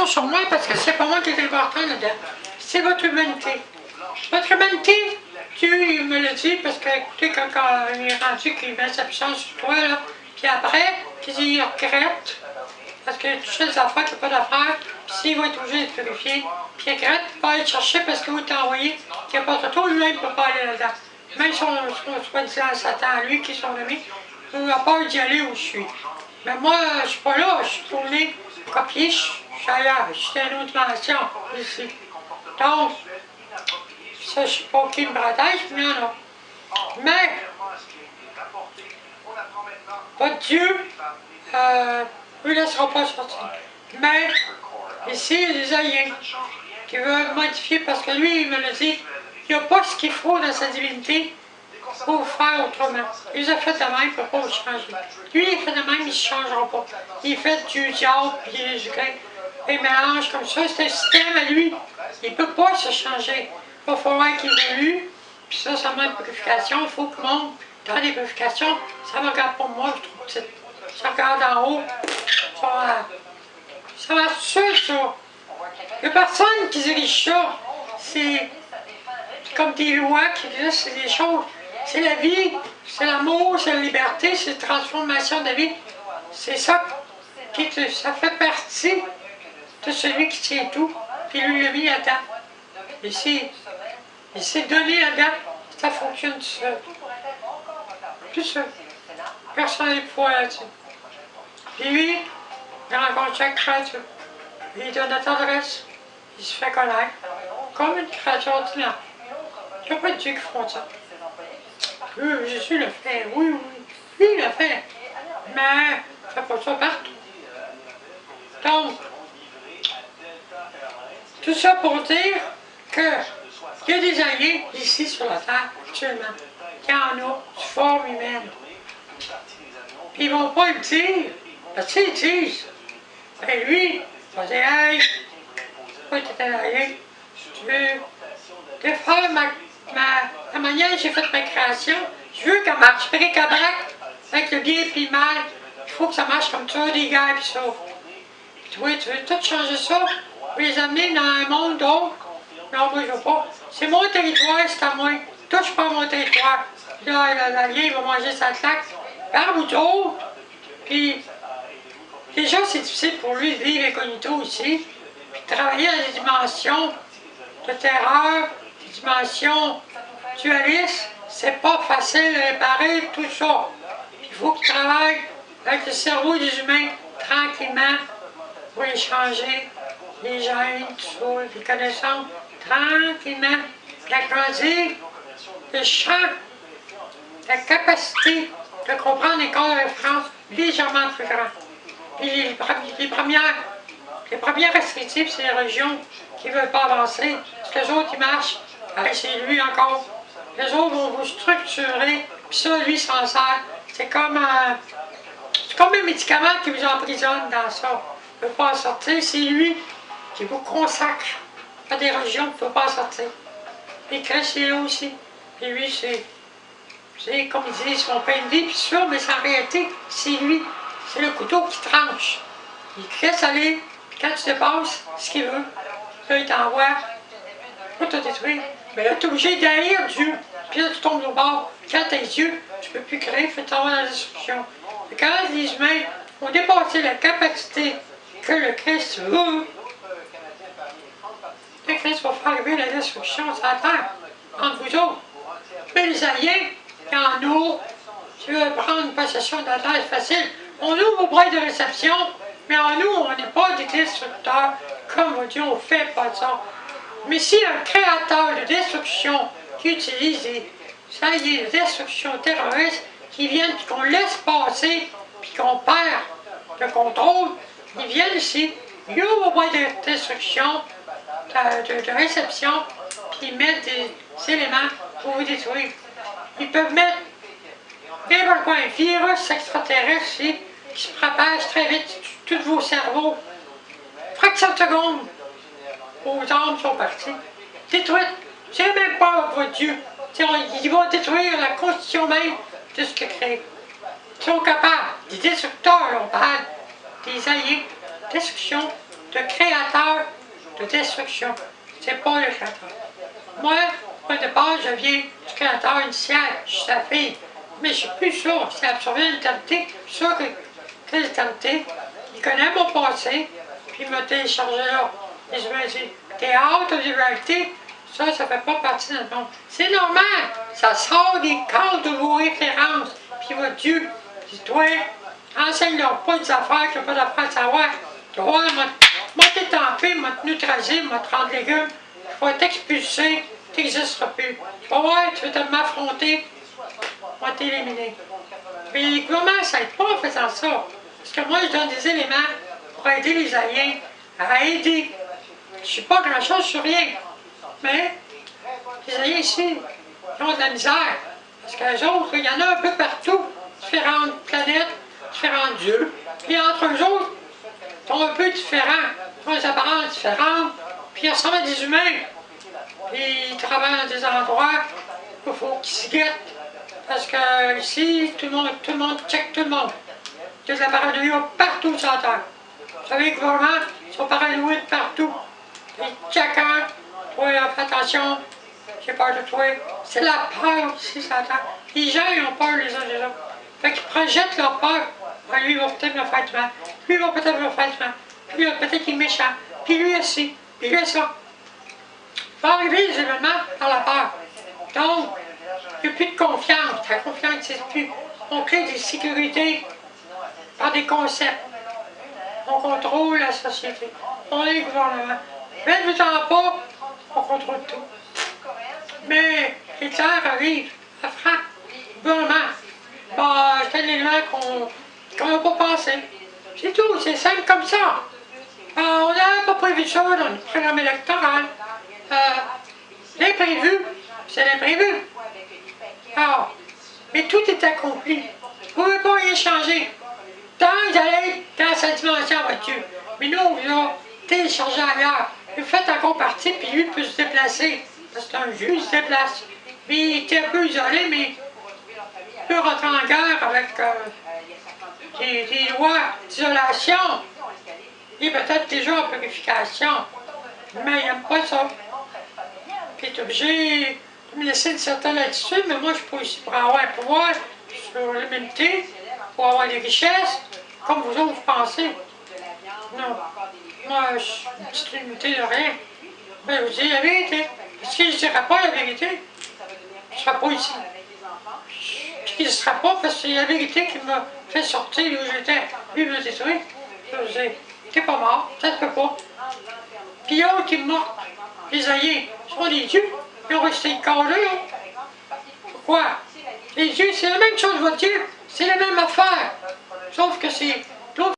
attention sur moi parce que c'est pas moi qui est important là-dedans. C'est votre humanité. Votre humanité, Dieu il me l'a dit parce que, écoutez, quand il est rendu qu'il met sa puissance sur toi, là, puis après, qu'il regrette, parce qu'il y a toutes ces affaires qu'il n'y a pas d'affaires, puis s'il va être obligé de purifier, puis il regrette, il va aller te chercher parce qu'il va t'envoyer, qu'il n'y a pas de retour, lui-même ne peut pas aller là-dedans. Même son soi-disant Satan, lui qui est son ami, il n'a pas d'y aller où je suis. Mais moi, je suis pas là, je suis tourné, copié, je suis ailleurs, je suis dans une autre dimension, ici. Donc, ça, je ne sais pas qui me protège, mais il y en a. Mais, votre Dieu ne lui laissera pas sortir. Mais, ici, il y a des aliens qui veulent modifier, parce que lui, il me l'a dit, il n'y a pas ce qu'il faut dans sa divinité pour faire autrement. Il les a fait de même, il ne peut pas vous changer. Lui, il fait de même, il ne se changera pas. Il fait du diable, puis Jésus-Christ. Il mélange comme ça, c'est un système à lui. Il ne peut pas se changer. Il va falloir qu'il évolue, puis ça demande purification. Il faut que le monde, dans les purifications, ça ne me regarde pas moi, je trouve que ça regarde en haut. Ça marche sûr, ça. Il n'y a personne qui dirige ça. C'est comme des lois qui disent, c'est des choses. C'est la vie, c'est l'amour, c'est la liberté, c'est la transformation de la vie. C'est ça ça fait partie de celui qui tient tout, puis lui l'a mis là-dedans. Il s'est donné là-dedans, ça fonctionne tout seul. Tout seul. Personne n'a le pouvoir là-dessus. Puis lui, il rencontre chaque créature. Il donne la tendresse, il se fait connaître, comme une créature ordinaire. Il n'y a pas de Dieu qui font ça. Jésus l'a fait, oui, lui il l'a fait. Mais il ne fait pas ça partout. Donc, tout ça pour dire qu'il y a des alliés ici sur la terre, actuellement. Il y en a de forme humaine. Puis ils ne vont pas le dire. Parce qu'ils disent, ben lui, il va dire, hey, pourquoi tu es allié? Tu veux défaire la manière dont j'ai fait ma création? Je veux qu'elle marche bric-à-brac avec le bien et le mal. Il faut que ça marche comme ça, des gars et ça. Puis toi, tu veux tout changer ça pour les amener dans un monde d'autre? Non, moi, je veux pas. C'est mon territoire, c'est à moi. Touche pas à mon territoire. Puis là, l'alien, il va manger sa claque. Par bout d'autre. Puis, déjà, c'est difficile pour lui de vivre incognito ici. Puis de travailler dans des dimensions de terreur, des dimensions dualistes. C'est pas facile de réparer tout ça. Il faut qu'il travaille avec le cerveau des humains tranquillement pour les changer, les gènes, tout ça, les connaissances, tranquillement, d'agrandir le champ, la capacité de comprendre les corps de référence légèrement plus grand. Puis les premières restrictives, c'est les religions qui ne veulent pas avancer, parce que les autres, ils marchent, c'est lui encore. Les autres vont vous structurer, puis ça, lui, s'en sert. C'est comme un médicament qui vous emprisonne dans ça. Il ne peut pas en sortir. C'est lui qui vous consacre à des religions qui ne peuvent pas en sortir. Et Christ est là aussi. Puis lui, c'est comme ils disent, son pain de vie, puis ça, mais en réalité, c'est lui. C'est le couteau qui tranche. Il te laisse aller, puis quand tu dépasses ce qu'il veut, là, il t'envoie pour te détruire. Mais là, tu es obligé d'haïr Dieu. Puis là, tu tombes au bord. Quand tu es Dieu, tu ne peux plus créer, tu t'en vas dans la destruction. Et quand les humains ont dépassé la capacité que le Christ veut, le Christ va faire arriver la destruction sur la terre, entre vous autres. Mais les aliens, il y en a, tu veux prendre possession de la terre, c'est facile. On ouvre vos bras de réception, mais en nous, on n'est pas des destructeurs, comme Dieu, on ne fait pas ça. Mais si un créateur de destruction qui utilise des destructions terroristes qui viennent et qu'on laisse passer, puis qu'on perd le contrôle, ils viennent ici, ils ouvrent au bois de destruction, de réception, puis ils mettent des éléments pour vous détruire. Ils peuvent mettre n'importe quoi, un virus extraterrestre ici, qui se propage très vite sur tous vos cerveaux. Fraction de seconde, vos âmes sont parties. Détruites. C'est même pas votre Dieu. Ils vont détruire la constitution même de ce qu'il crée. Ils sont capables. Des destructeurs, on parle. Des alliés. Destruction de créateur de destruction. C'est pas le créateur. Moi, au départ, je viens du créateur initial, je suis sa fille. Mais je suis plus sûr, c'est absorbé l'éternité, je suis sûr que l'éternité, il connaît mon passé, puis il m'a téléchargé là. Et je me dis, théâtre de réalité, ça fait pas partie de notre monde. C'est normal, ça sort des cadres de vos références. Puis votre Dieu, dis-toi, enseigne-leur pas des affaires qu'il n'y a pas d'affaires à savoir. Tu vois, moi t'étamper, moi te neutraliser, moi te rendre légumes, je vais t'expulser, tu n'existeras plus. Tu vas voir, tu vas m'affronter, moi t'éliminer. Mais les gouvernements, ça n'aide pas en faisant ça. Parce que moi, je donne des éléments pour aider les aliens à aider. Je ne suis pas grand-chose sur rien. Mais les aliens ici, ils ont de la misère. Parce que les autres, il y en a un peu partout. Différentes planètes, différents dieux. Puis entre eux autres, ils sont un peu différents. Ils ont des apparences différentes. Puis ils ressemblent à des humains. Puis ils travaillent dans des endroits où il faut qu'ils s'y guettent. Parce que ici, tout le monde check tout le monde. Il y a de la paranoïa partout sur la Terre. Vous savez, les gouvernements sont paranoïdes partout. Puis chacun, toi, fais attention, j'ai peur de toi. C'est la peur ici sur la Terre. Les gens, ils ont peur les uns des autres. Fait qu'ils projettent leur peur. Ah, lui, il va peut-être me faire du mal. Lui, il va peut-être me faire du mal. Puis lui, peut-être qu'il est méchant. Puis lui aussi. Puis lui, ça. Il va arriver les événements par la peur. Donc, il n'y a plus de confiance. La confiance n'existe plus. On crée des sécurités par des concepts. On contrôle la société. On est le gouvernement. Même du temps pas, on contrôle tout. Mais Hitler arrive, ça frappe, le gouvernement. Bah, c'est un élément qu'on n'a pas pensé. C'est tout, c'est simple comme ça. On n'avait pas prévu ça dans le programme électoral. L'imprévu, c'est l'imprévu. Alors, mais tout est accompli. Vous ne pouvez pas rien changer. Tant que vous allez être dans cette dimension en voiture. Mais nous, on l'a téléchargé ailleurs. Vous faites encore partie, puis lui peut se déplacer. Parce que c'est un vieux, il se déplace. Mais il était un peu isolé, mais il peut rentrer en guerre avec des lois d'isolation. Il est peut-être déjà en purification. Mais il n'aime pas ça. Puis il est obligé de me laisser une certaine attitude, mais moi je suis pas ici pour avoir un pouvoir sur l'humanité, pour avoir des richesses, comme vous autres vous pensez. Non. Moi, je suis une petite unité de rien. Mais je vous dis la vérité. Si je ne dirais pas la vérité, je ne serais pas ici. Puis il ne sera pas parce que c'est la vérité qui m'a fait sortir d'où j'étais. Lui, il m'a détruit. Je vous dis, t'es pas mort, ça ne se peut pas. Puis il y a autre qui est mort. Les alliés sont des dieux. Ils ont resté calés. Pourquoi? Les dieux, c'est la même chose, votre Dieu. C'est la même affaire. Sauf que c'est